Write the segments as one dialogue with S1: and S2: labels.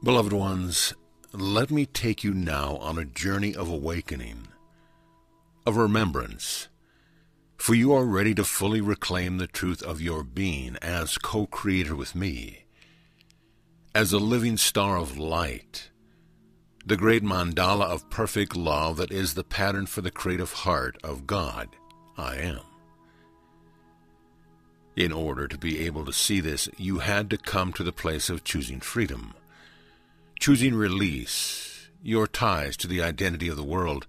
S1: Beloved ones, let me take you now on a journey of awakening, of remembrance, for you are ready to fully reclaim the truth of your being as co-creator with me, as a living star of light, the great mandala of perfect love that is the pattern for the creative heart of God, I am. In order to be able to see this, you had to come to the place of choosing freedom, choosing release, your ties to the identity of the world,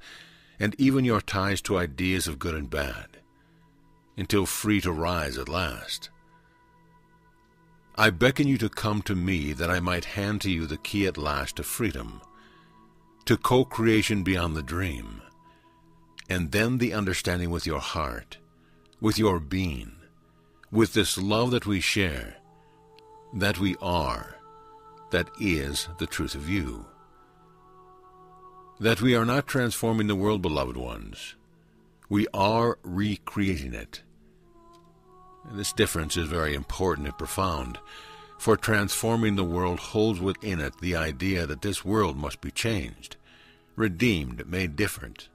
S1: and even your ties to ideas of good and bad, until free to rise at last. I beckon you to come to me that I might hand to you the key at last to freedom, to co-creation beyond the dream, and then the understanding with your heart, with your being, with this love that we share, that we are, that is the truth of you. That we are not transforming the world, beloved ones. We are recreating it. And this difference is very important and profound, for transforming the world holds within it the idea that this world must be changed, redeemed, made different.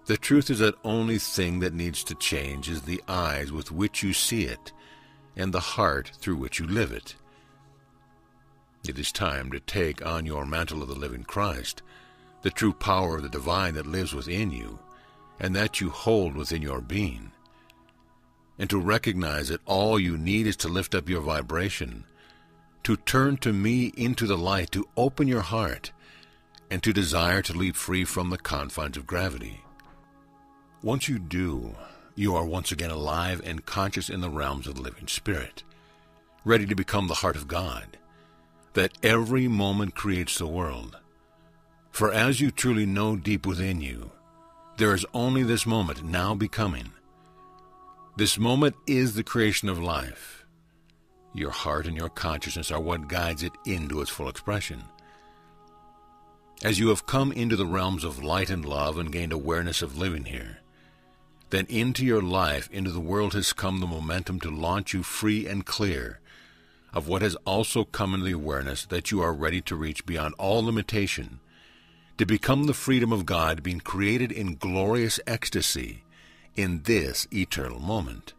S1: The truth is that only thing that needs to change is the eyes with which you see it, and the heart through which you live it. It is time to take on your mantle of the living Christ, the true power of the divine that lives within you, and that you hold within your being, and to recognize that all you need is to lift up your vibration, to turn to me into the light, to open your heart, and to desire to leap free from the confines of gravity. Once you do, you are once again alive and conscious in the realms of the living spirit, ready to become the heart of God, that every moment creates the world. For as you truly know deep within you, there is only this moment now becoming. This moment is the creation of life. Your heart and your consciousness are what guides it into its full expression. As you have come into the realms of light and love and gained awareness of living here, then into your life, into the world has come the momentum to launch you free and clear of what has also come into the awareness that you are ready to reach beyond all limitation, to become the freedom of God being created in glorious ecstasy in this eternal moment.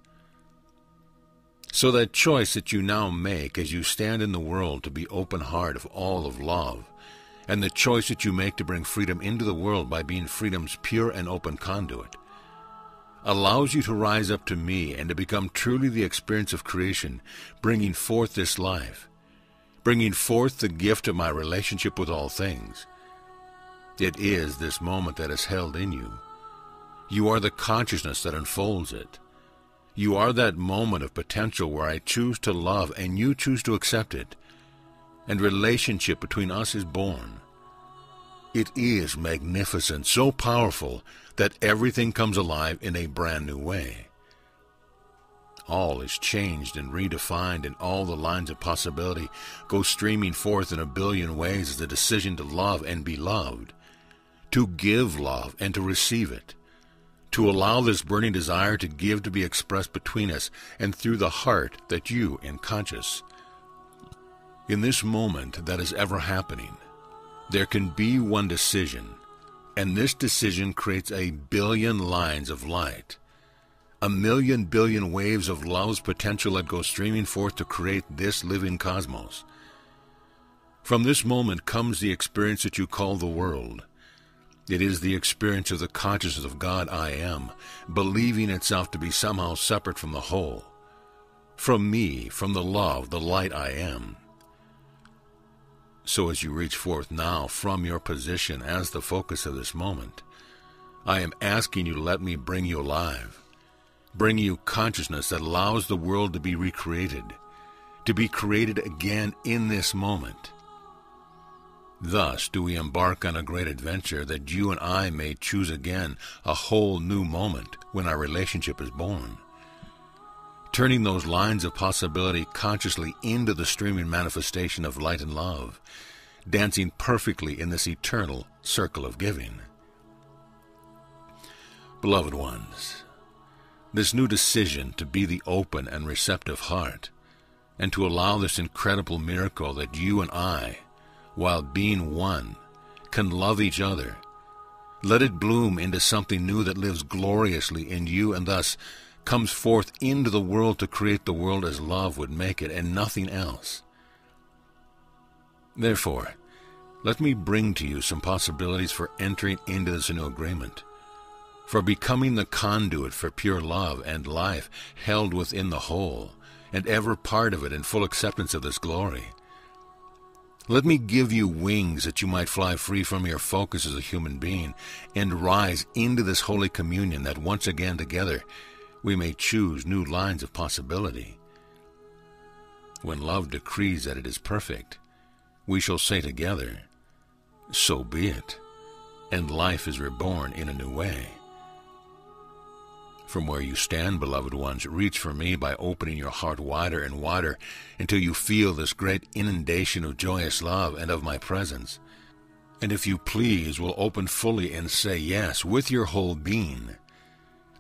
S1: So that choice that you now make as you stand in the world to be open heart of all of love, and the choice that you make to bring freedom into the world by being freedom's pure and open conduit, allows you to rise up to me and to become truly the experience of creation, bringing forth this life, bringing forth the gift of my relationship with all things. It is this moment that is held in you. You are the consciousness that unfolds it. You are that moment of potential where I choose to love and you choose to accept it, and relationship between us is born. It is magnificent, so powerful that everything comes alive in a brand new way. All is changed and redefined, and all the lines of possibility go streaming forth in a billion ways as the decision to love and be loved, to give love and to receive it, to allow this burning desire to give to be expressed between us and through the heart that you unconscious. In this moment that is ever happening, there can be one decision, and this decision creates a billion lines of light, a million billion waves of love's potential that go streaming forth to create this living cosmos. From this moment comes the experience that you call the world. It is the experience of the consciousness of God I am, believing itself to be somehow separate from the whole, from me, from the love, the light I am. So as you reach forth now from your position as the focus of this moment, I am asking you to let me bring you alive, bring you consciousness that allows the world to be recreated, to be created again in this moment. Thus do we embark on a great adventure that you and I may choose again a whole new moment when our relationship is born, turning those lines of possibility consciously into the streaming manifestation of light and love, dancing perfectly in this eternal circle of giving. Beloved ones, this new decision to be the open and receptive heart, and to allow this incredible miracle that you and I, while being one, can love each other. Let it bloom into something new that lives gloriously in you and thus comes forth into the world to create the world as love would make it and nothing else. Therefore, let me bring to you some possibilities for entering into this new agreement, for becoming the conduit for pure love and life held within the whole, and ever part of it in full acceptance of this glory. Let me give you wings that you might fly free from your focus as a human being and rise into this holy communion that once again together we may choose new lines of possibility. When love decrees that it is perfect, we shall say together, "So be it," and life is reborn in a new way. From where you stand, beloved ones, reach for me by opening your heart wider and wider until you feel this great inundation of joyous love and of my presence. And if you please, will open fully and say yes with your whole being.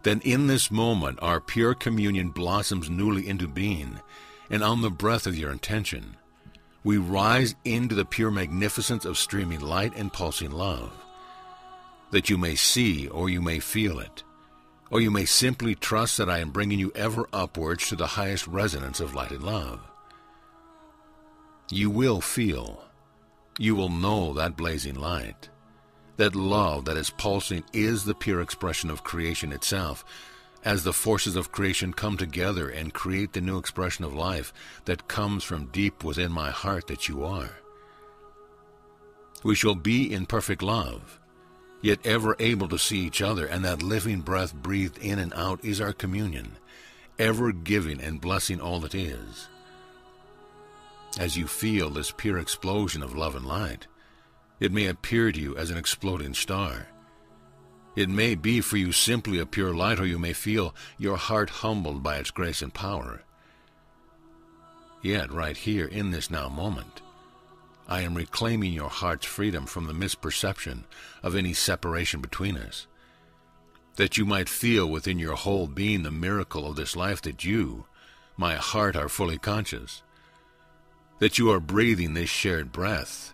S1: Then in this moment our pure communion blossoms newly into being, and on the breath of your intention, we rise into the pure magnificence of streaming light and pulsing love, that you may see or you may feel it, or you may simply trust that I am bringing you ever upwards to the highest resonance of light and love. You will feel, you will know that blazing light, that love that is pulsing is the pure expression of creation itself, as the forces of creation come together and create the new expression of life that comes from deep within my heart that you are. We shall be in perfect love, yet ever able to see each other, and that living breath breathed in and out is our communion, ever giving and blessing all that is. As you feel this pure explosion of love and light, it may appear to you as an exploding star. It may be for you simply a pure light, or you may feel your heart humbled by its grace and power. Yet right here in this now moment, I am reclaiming your heart's freedom from the misperception of any separation between us, that you might feel within your whole being the miracle of this life that you, my heart, are fully conscious, that you are breathing this shared breath.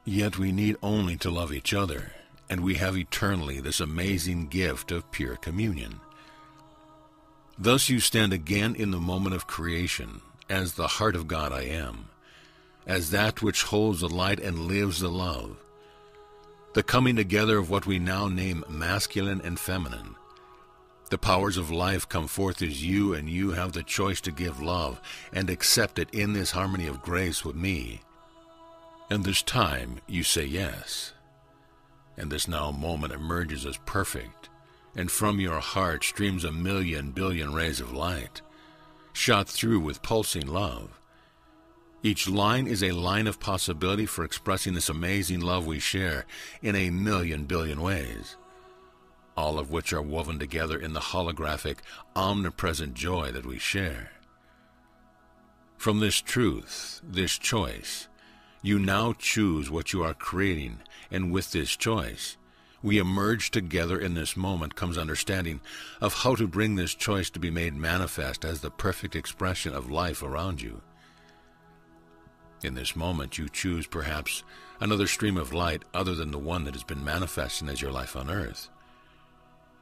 S1: Yet we need only to love each other, and we have eternally this amazing gift of pure communion. Thus you stand again in the moment of creation as the heart of God I am, as that which holds the light and lives the love, the coming together of what we now name masculine and feminine. The powers of life come forth as you, and you have the choice to give love and accept it in this harmony of grace with me. And this time you say yes, and this now moment emerges as perfect, and from your heart streams a million billion rays of light, shot through with pulsing love. Each line is a line of possibility for expressing this amazing love we share in a million billion ways, all of which are woven together in the holographic, omnipresent joy that we share. From this truth, this choice, you now choose what you are creating, and with this choice, we emerge together. In this moment comes understanding of how to bring this choice to be made manifest as the perfect expression of life around you. In this moment you choose perhaps another stream of light other than the one that has been manifesting as your life on earth.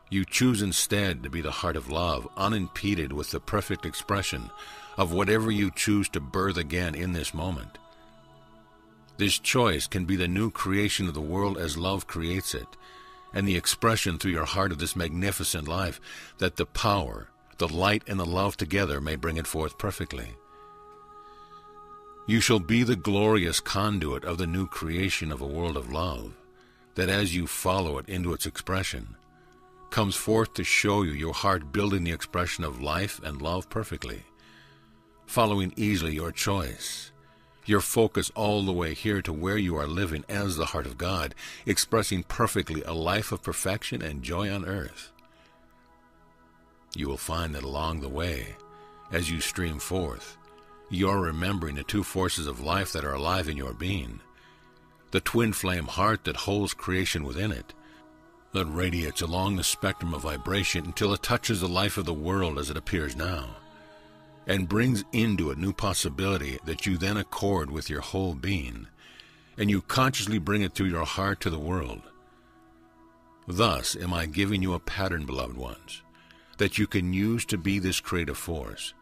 S1: You choose instead to be the heart of love, unimpeded with the perfect expression of whatever you choose to birth again in this moment. This choice can be the new creation of the world as love creates it, and the expression through your heart of this magnificent life that the power, the light, and the love together may bring it forth perfectly. You shall be the glorious conduit of the new creation of a world of love, that as you follow it into its expression, comes forth to show you your heart building the expression of life and love perfectly, following easily your choice, your focus all the way here to where you are living as the heart of God, expressing perfectly a life of perfection and joy on earth. You will find that along the way, as you stream forth, you are remembering the two forces of life that are alive in your being, the twin flame heart that holds creation within it, that radiates along the spectrum of vibration until it touches the life of the world as it appears now, and brings into it new possibility that you then accord with your whole being, and you consciously bring it through your heart to the world. Thus am I giving you a pattern, beloved ones, that you can use to be this creative force,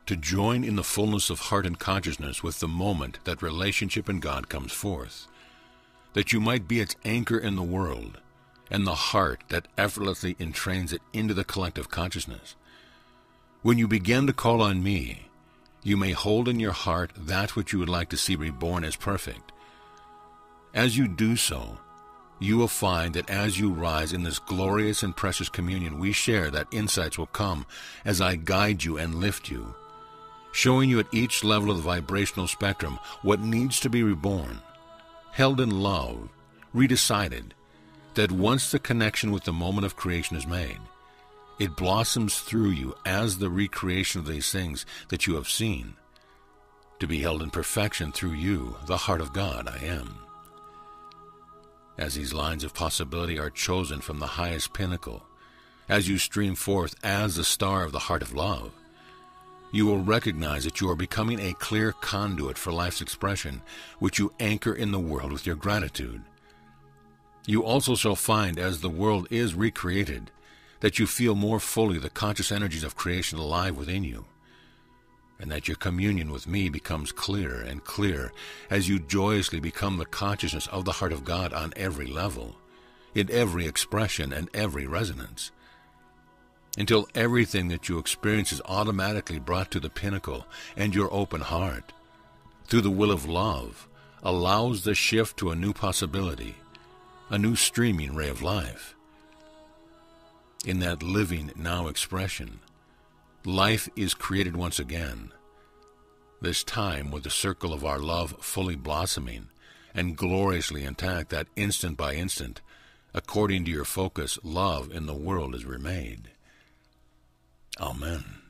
S1: to join in the fullness of heart and consciousness with the moment that relationship in God comes forth, that you might be its anchor in the world, and the heart that effortlessly entrains it into the collective consciousness. When you begin to call on me, you may hold in your heart that which you would like to see reborn as perfect. As you do so, you will find that as you rise in this glorious and precious communion we share, that insights will come as I guide you and lift you, showing you at each level of the vibrational spectrum what needs to be reborn, held in love, redecided, that once the connection with the moment of creation is made, it blossoms through you as the recreation of these things that you have seen, to be held in perfection through you, the heart of God I am. As these lines of possibility are chosen from the highest pinnacle, as you stream forth as the star of the heart of love, you will recognize that you are becoming a clear conduit for life's expression, which you anchor in the world with your gratitude. You also shall find, as the world is recreated, that you feel more fully the conscious energies of creation alive within you, and that your communion with me becomes clearer and clearer as you joyously become the consciousness of the heart of God on every level, in every expression and every resonance, until everything that you experience is automatically brought to the pinnacle, and your open heart, through the will of love, allows the shift to a new possibility, a new streaming ray of life. In that living now expression, life is created once again, this time with the circle of our love fully blossoming and gloriously intact, that instant by instant, according to your focus, love in the world is remade. Amen.